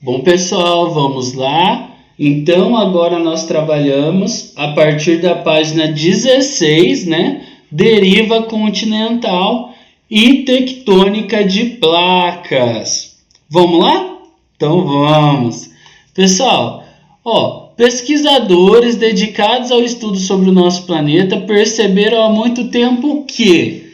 Bom, pessoal, vamos lá. Então, agora nós trabalhamos a partir da página 16, né? Deriva continental e tectônica de placas. Vamos lá? Então vamos. Pessoal, pesquisadores dedicados ao estudo sobre o nosso planeta perceberam há muito tempo que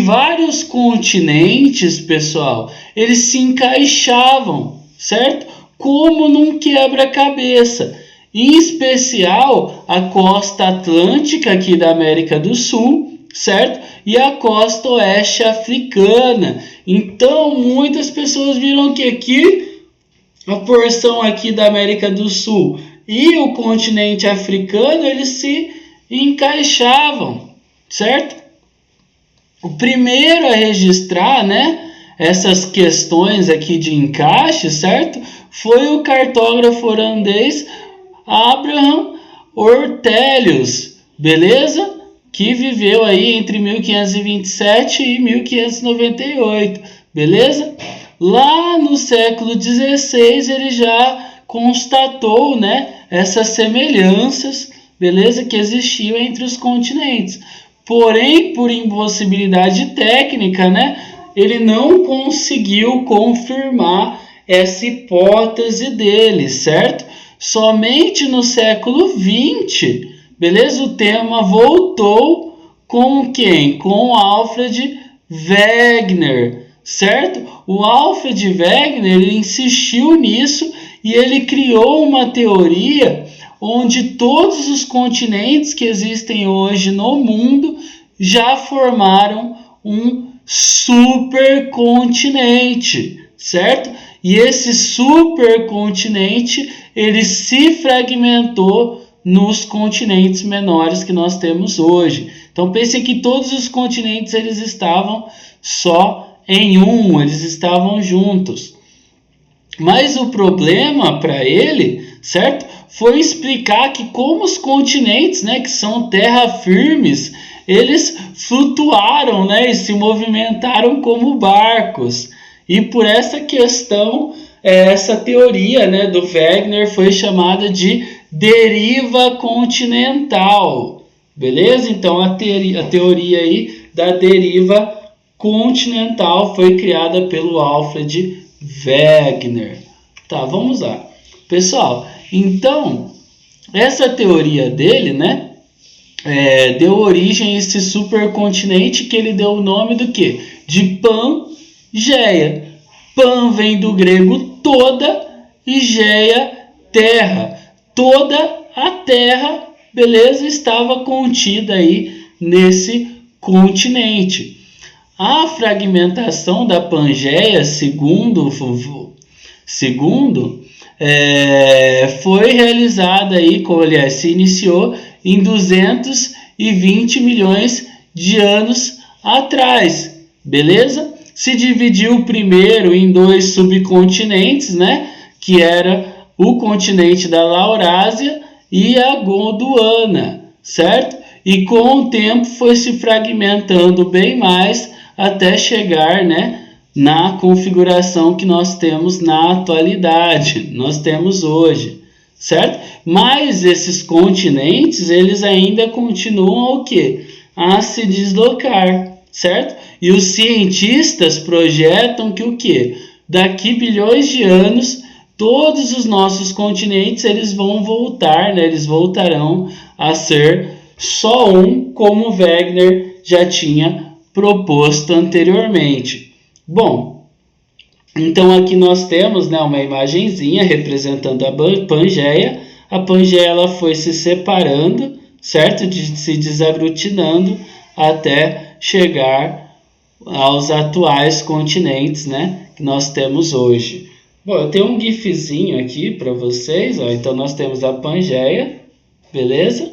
vários continentes, pessoal, eles se encaixavam, certo? Como num quebra-cabeça. Em especial a costa atlântica aqui da América do Sul, certo? E a costa oeste africana. Então, muitas pessoas viram que aqui, a porção aqui da América do Sul e o continente africano, eles se encaixavam, certo? O primeiro a registrar, né, essas questões aqui de encaixe, certo? Foi o cartógrafo holandês Abraham Ortelius, beleza? Que viveu aí entre 1527 e 1598, beleza? Lá no século XVI ele já constatou, né, essas semelhanças, beleza, que existiam entre os continentes. Porém, por impossibilidade técnica, né, ele não conseguiu confirmar essa hipótese dele, certo? Somente no século XX, beleza? O tema voltou com quem? Com Alfred Wegener, certo? O Alfred Wegener ele insistiu nisso e ele criou uma teoria onde todos os continentes que existem hoje no mundo já formaram um supercontinente, certo? E esse supercontinente ele se fragmentou nos continentes menores que nós temos hoje. Então pense que todos os continentes eles estavam só em um, eles estavam juntos. Mas o problema para ele, certo? Foi explicar que como os continentes, né, que são terra firmes, eles flutuaram, né, e se movimentaram como barcos. E por essa questão, essa teoria, né, do Wegener foi chamada de deriva continental. Beleza? Então a teoria aí da deriva continental foi criada pelo Alfred Wegener. Tá, vamos lá. Pessoal, então, essa teoria dele, né, deu origem a esse supercontinente que ele deu o nome do quê? De Pangeia. Pan vem do grego toda e Geia, terra. Toda a terra, beleza, estava contida aí nesse continente. A fragmentação da Pangeia, segundo foi realizada aí, aliás, se iniciou em 220 milhões de anos atrás, beleza? Se dividiu primeiro em dois subcontinentes, né? Que era o continente da Laurásia e a Gondwana, certo? E com o tempo foi se fragmentando bem mais até chegar, né, na configuração que nós temos na atualidade, nós temos hoje, certo? Mas esses continentes, eles ainda continuam o quê? A se deslocar, certo? E os cientistas projetam que o quê? Daqui bilhões de anos, todos os nossos continentes, eles vão voltar, né? Eles voltarão a ser só um, como Wegener já tinha proposto anteriormente. Bom, então aqui nós temos, né, uma imagenzinha representando a Pangeia. A Pangeia ela foi se separando, certo? Se desaglutinando até chegar aos atuais continentes, né, que nós temos hoje. Bom, eu tenho um gifzinho aqui para vocês, ó. Então nós temos a Pangeia, beleza?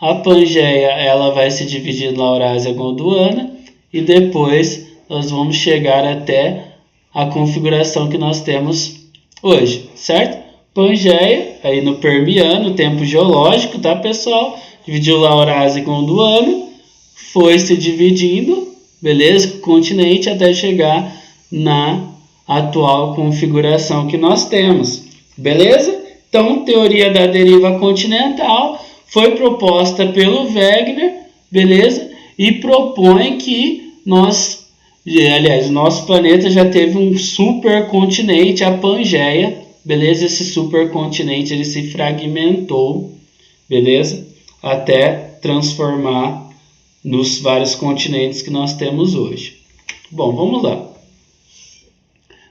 A Pangeia ela vai se dividir na Eurásia Gondwana e depois nós vamos chegar até a configuração que nós temos hoje, certo? Pangeia, aí no Permiano, tempo geológico, tá, pessoal? Dividiu a Eurásia Gondwana, foi se dividindo, beleza? Continente até chegar na atual configuração que nós temos, beleza? Então, teoria da deriva continental foi proposta pelo Wegener, beleza? E propõe que o nosso planeta já teve um supercontinente, a Pangeia, beleza? Esse supercontinente ele se fragmentou, beleza? Até transformar nos vários continentes que nós temos hoje. Bom, vamos lá.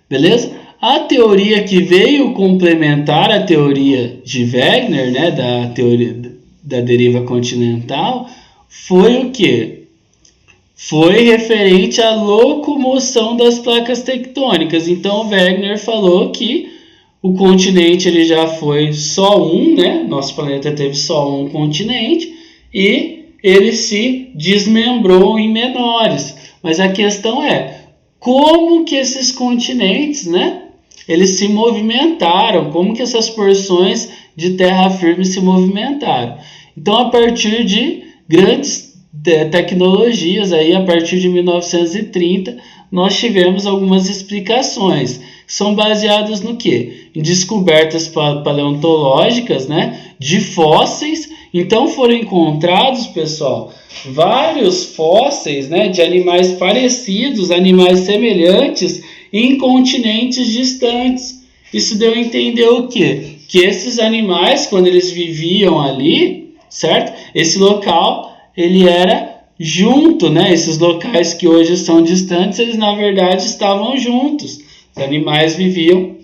Beleza? A teoria que veio complementar a teoria de Wegener, né, da teoria da deriva continental, foi o quê? Foi referente à locomoção das placas tectônicas. Então, Wegener falou que o continente ele já foi só um, né? Nosso planeta teve só um continente e ele se desmembrou em menores. Mas a questão é, como que esses continentes, né? Eles se movimentaram, como que essas porções de terra firme se movimentaram. Então, a partir de grandes tecnologias, aí, a partir de 1930, nós tivemos algumas explicações. São baseadas no quê? Em descobertas paleontológicas, né, de fósseis. Então, foram encontrados, pessoal, vários fósseis, né, de animais parecidos, animais semelhantes, em continentes distantes. Isso deu a entender o quê? Que esses animais, quando eles viviam ali, certo? Esse local, ele era junto, né? Esses locais que hoje são distantes, eles na verdade estavam juntos. Os animais viviam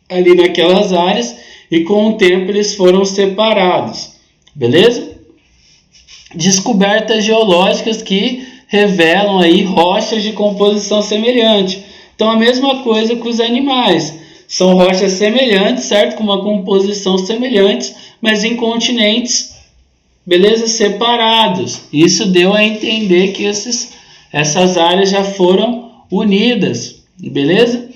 ali naquelas áreas e com o tempo eles foram separados. Beleza? Descobertas geológicas que revelam aí rochas de composição semelhante. Então, a mesma coisa com os animais. São rochas semelhantes, certo? Com uma composição semelhante, mas em continentes, beleza? Separados. Isso deu a entender que essas áreas já foram unidas, beleza?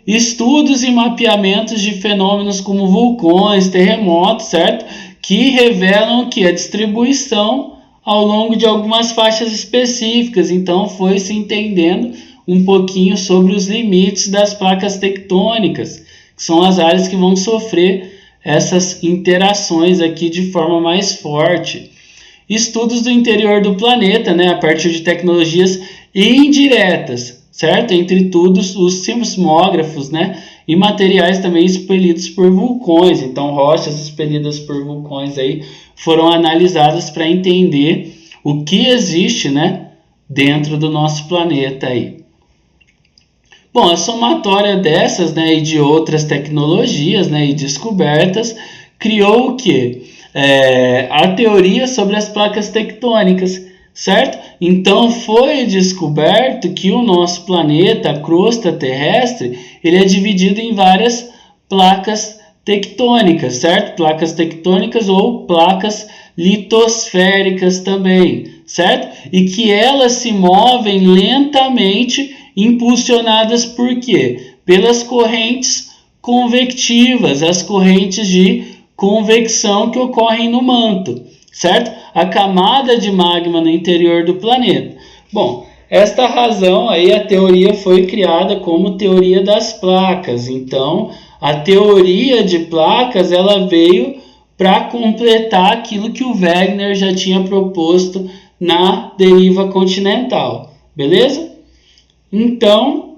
Estudos e mapeamentos de fenômenos como vulcões, terremotos, certo? Que revelam que a distribuição ao longo de algumas faixas específicas. Então, foi se entendendo um pouquinho sobre os limites das placas tectônicas, que são as áreas que vão sofrer essas interações aqui de forma mais forte. Estudos do interior do planeta, né, a partir de tecnologias indiretas, certo? Entre todos os sismógrafos, né, e materiais também expelidos por vulcões. Então, rochas expelidas por vulcões aí foram analisadas para entender o que existe, né, dentro do nosso planeta aí. Bom, a somatória dessas, né, e de outras tecnologias, né, e descobertas, criou o quê? A teoria sobre as placas tectônicas, certo? Então, foi descoberto que o nosso planeta, a crosta terrestre, ele é dividido em várias placas tectônicas, certo? Placas tectônicas ou placas litosféricas também, certo? E que elas se movem lentamente, impulsionadas por quê? Pelas correntes convectivas, as correntes de convecção que ocorrem no manto, certo? A camada de magma no interior do planeta. Bom, esta razão aí a teoria foi criada como teoria das placas. Então, a teoria de placas ela veio para completar aquilo que o Wegener já tinha proposto na deriva continental, beleza? Então,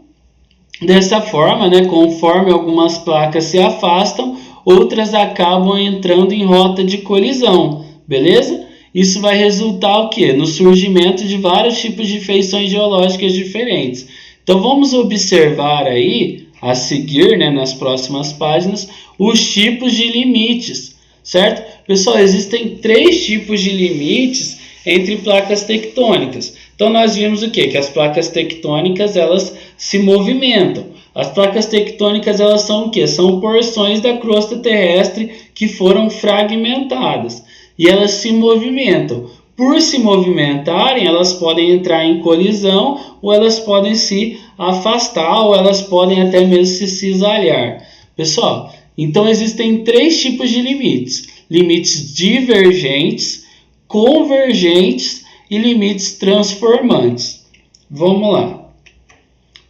dessa forma, né, conforme algumas placas se afastam, outras acabam entrando em rota de colisão, beleza? Isso vai resultar o quê? No surgimento de vários tipos de feições geológicas diferentes. Então, vamos observar aí, a seguir, né, nas próximas páginas, os tipos de limites, certo? Pessoal, existem 3 tipos de limites entre placas tectônicas. Então, nós vimos o quê? Que as placas tectônicas, elas se movimentam. As placas tectônicas, elas são o quê? São porções da crosta terrestre que foram fragmentadas. E elas se movimentam. Por se movimentarem, elas podem entrar em colisão, ou elas podem se afastar, ou elas podem até mesmo se cisalhar. Pessoal, então existem 3 tipos de limites. Limites divergentes, convergentes e limites transformantes. Vamos lá.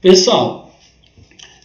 Pessoal,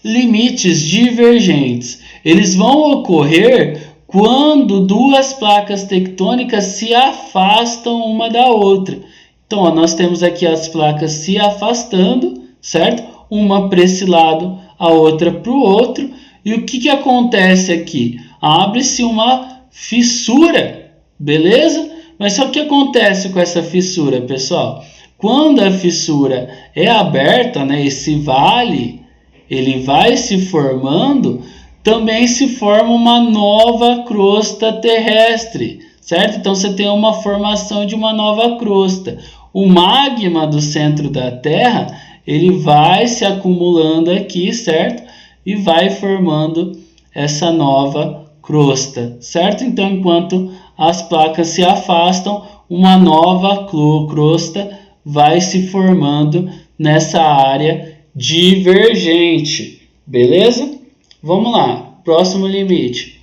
Limites divergentes. Eles vão ocorrer quando duas placas tectônicas se afastam uma da outra. Então, ó, nós temos aqui as placas se afastando, certo? Uma para esse lado, a outra para o outro. E o que acontece aqui? Abre-se uma fissura, beleza? Mas só que acontece com essa fissura, pessoal? Quando a fissura é aberta, né, esse vale, ele vai se formando, também se forma uma nova crosta terrestre, certo? Então você tem uma formação de uma nova crosta. O magma do centro da Terra, ele vai se acumulando aqui, certo? E vai formando essa nova crosta, certo? Então, enquanto as placas se afastam, uma nova crosta vai se formando nessa área divergente, beleza? Vamos lá, próximo limite.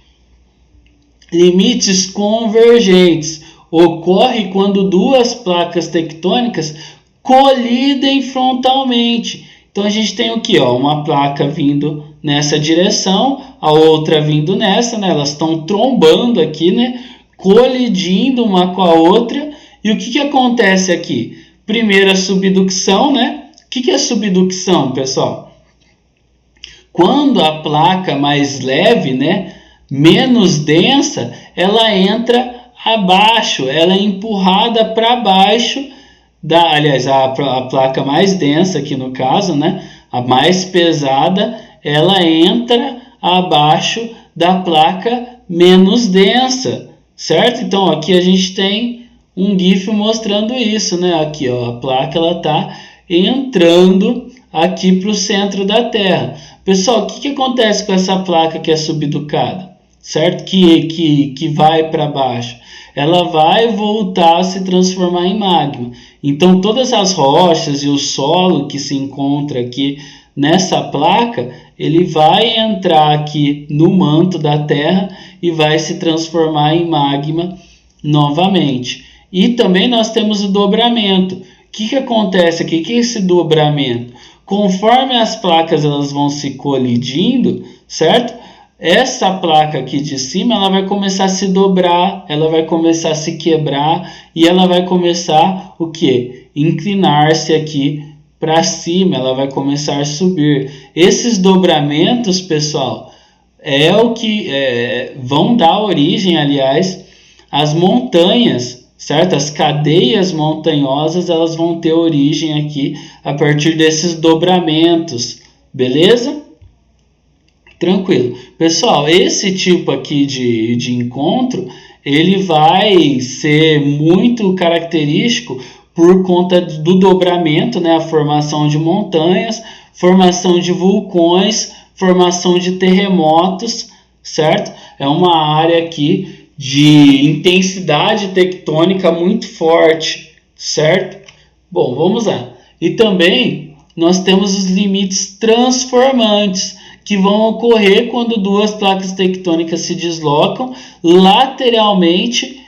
Limites convergentes. Ocorre quando duas placas tectônicas colidem frontalmente. Então a gente tem o que? Uma placa vindo nessa direção, a outra vindo nessa, né? Elas estão trombando aqui, né? Colidindo uma com a outra. E o que acontece aqui? Primeiro a subducção, né? O que é subducção, pessoal? Quando a placa mais leve, né, menos densa, ela entra abaixo, ela é empurrada para baixo aliás, a placa mais densa aqui no caso, né, a mais pesada, ela entra abaixo da placa menos densa, certo? Então aqui a gente tem um GIF mostrando isso, né? Aqui, ó, a placa ela está entrando aqui para o centro da Terra. Pessoal, o que acontece com essa placa que é subducada, certo? Que vai para baixo. Ela vai voltar a se transformar em magma. Então, todas as rochas e o solo que se encontra aqui nessa placa, ele vai entrar aqui no manto da Terra e vai se transformar em magma novamente. E também nós temos o dobramento. O que acontece aqui? O que é esse dobramento? Conforme as placas elas vão se colidindo, certo? Essa placa aqui de cima ela vai começar a se dobrar, ela vai começar a se quebrar e ela vai começar o que? Inclinar-se aqui para cima, ela vai começar a subir. Esses dobramentos, pessoal, é o que vão dar origem, aliás, às montanhas, certo? As cadeias montanhosas elas vão ter origem aqui a partir desses dobramentos, beleza? Tranquilo. Pessoal, esse tipo aqui de encontro, ele vai ser muito característico por conta do dobramento, né? A formação de montanhas, formação de vulcões, formação de terremotos, certo? É uma área aqui de intensidade tectônica muito forte, certo? Bom, vamos lá. E também nós temos os limites transformantes, que vão ocorrer quando duas placas tectônicas se deslocam lateralmente,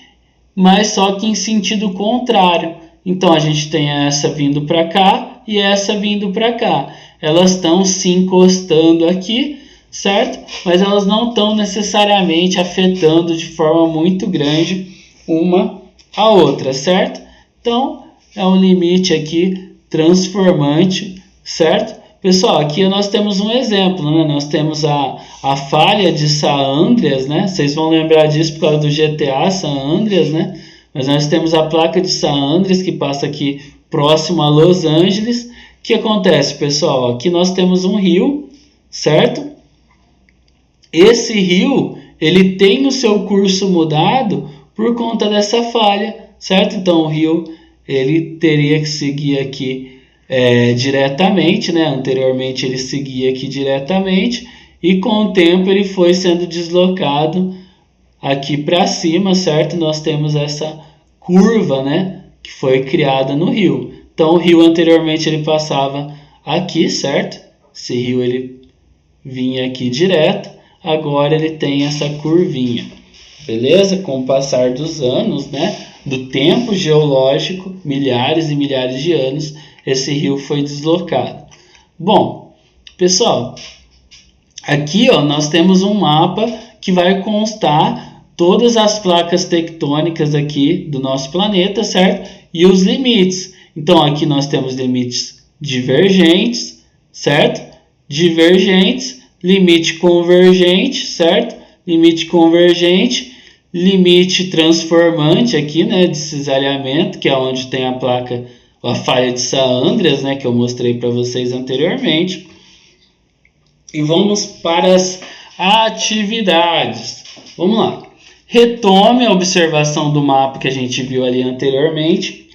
mas só que em sentido contrário. Então a gente tem essa vindo para cá e essa vindo para cá. Elas estão se encostando aqui, certo? Mas elas não estão necessariamente afetando de forma muito grande uma a outra, certo? Então é um limite aqui transformante, certo? Pessoal, aqui nós temos um exemplo, né? Nós temos a falha de San Andreas, né? Vocês vão lembrar disso por causa do GTA San Andreas, né? Mas nós temos a placa de San Andreas que passa aqui próximo a Los Angeles. O que acontece, pessoal? Aqui nós temos um rio, certo? Esse rio, ele tem o seu curso mudado por conta dessa falha, certo? Então o rio, ele teria que seguir aqui diretamente, né? Anteriormente ele seguia aqui diretamente e com o tempo ele foi sendo deslocado aqui para cima, certo? Nós temos essa curva, né? Que foi criada no rio. Então o rio anteriormente ele passava aqui, certo? Esse rio ele vinha aqui direto, agora ele tem essa curvinha, beleza? Com o passar dos anos, né? Do tempo geológico, milhares e milhares de anos, esse rio foi deslocado. Bom, pessoal, Aqui, ó, nós temos um mapa que vai constar todas as placas tectônicas aqui do nosso planeta, certo? E os limites. Então, aqui nós temos limites divergentes, certo? Divergentes, limite convergente, certo? Limite convergente, limite transformante aqui, né, de cisalhamento, que é onde tem a placa, a falha de Salandras, né, que eu mostrei para vocês anteriormente. E vamos para as atividades. Vamos lá. Retome a observação do mapa que a gente viu ali anteriormente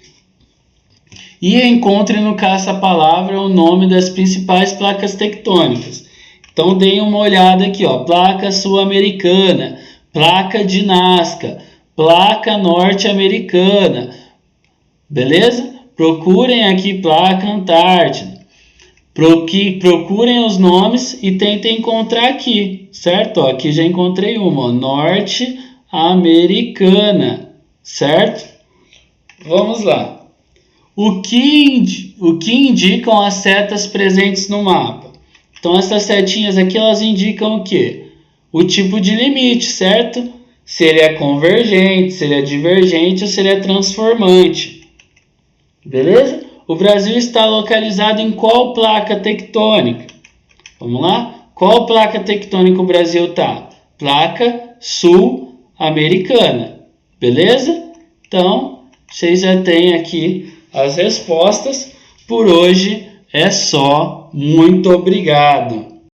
e encontre no caça-palavra o nome das principais placas tectônicas. Então, deem uma olhada aqui, ó. Placa sul-americana, placa de Nazca, placa norte-americana, beleza? Procurem aqui placa Antártida. Procurem os nomes e tentem encontrar aqui, certo? Ó, aqui já encontrei uma, ó, norte-americana, certo? Vamos lá. O que indicam as setas presentes no mapa? Então, essas setinhas aqui, elas indicam o quê? O tipo de limite, certo? Se ele é convergente, se ele é divergente ou se ele é transformante. Beleza? O Brasil está localizado em qual placa tectônica? Vamos lá? Qual placa tectônica o Brasil está? Placa sul-americana. Beleza? Então, vocês já têm aqui as respostas. Por hoje é só. Muito obrigado.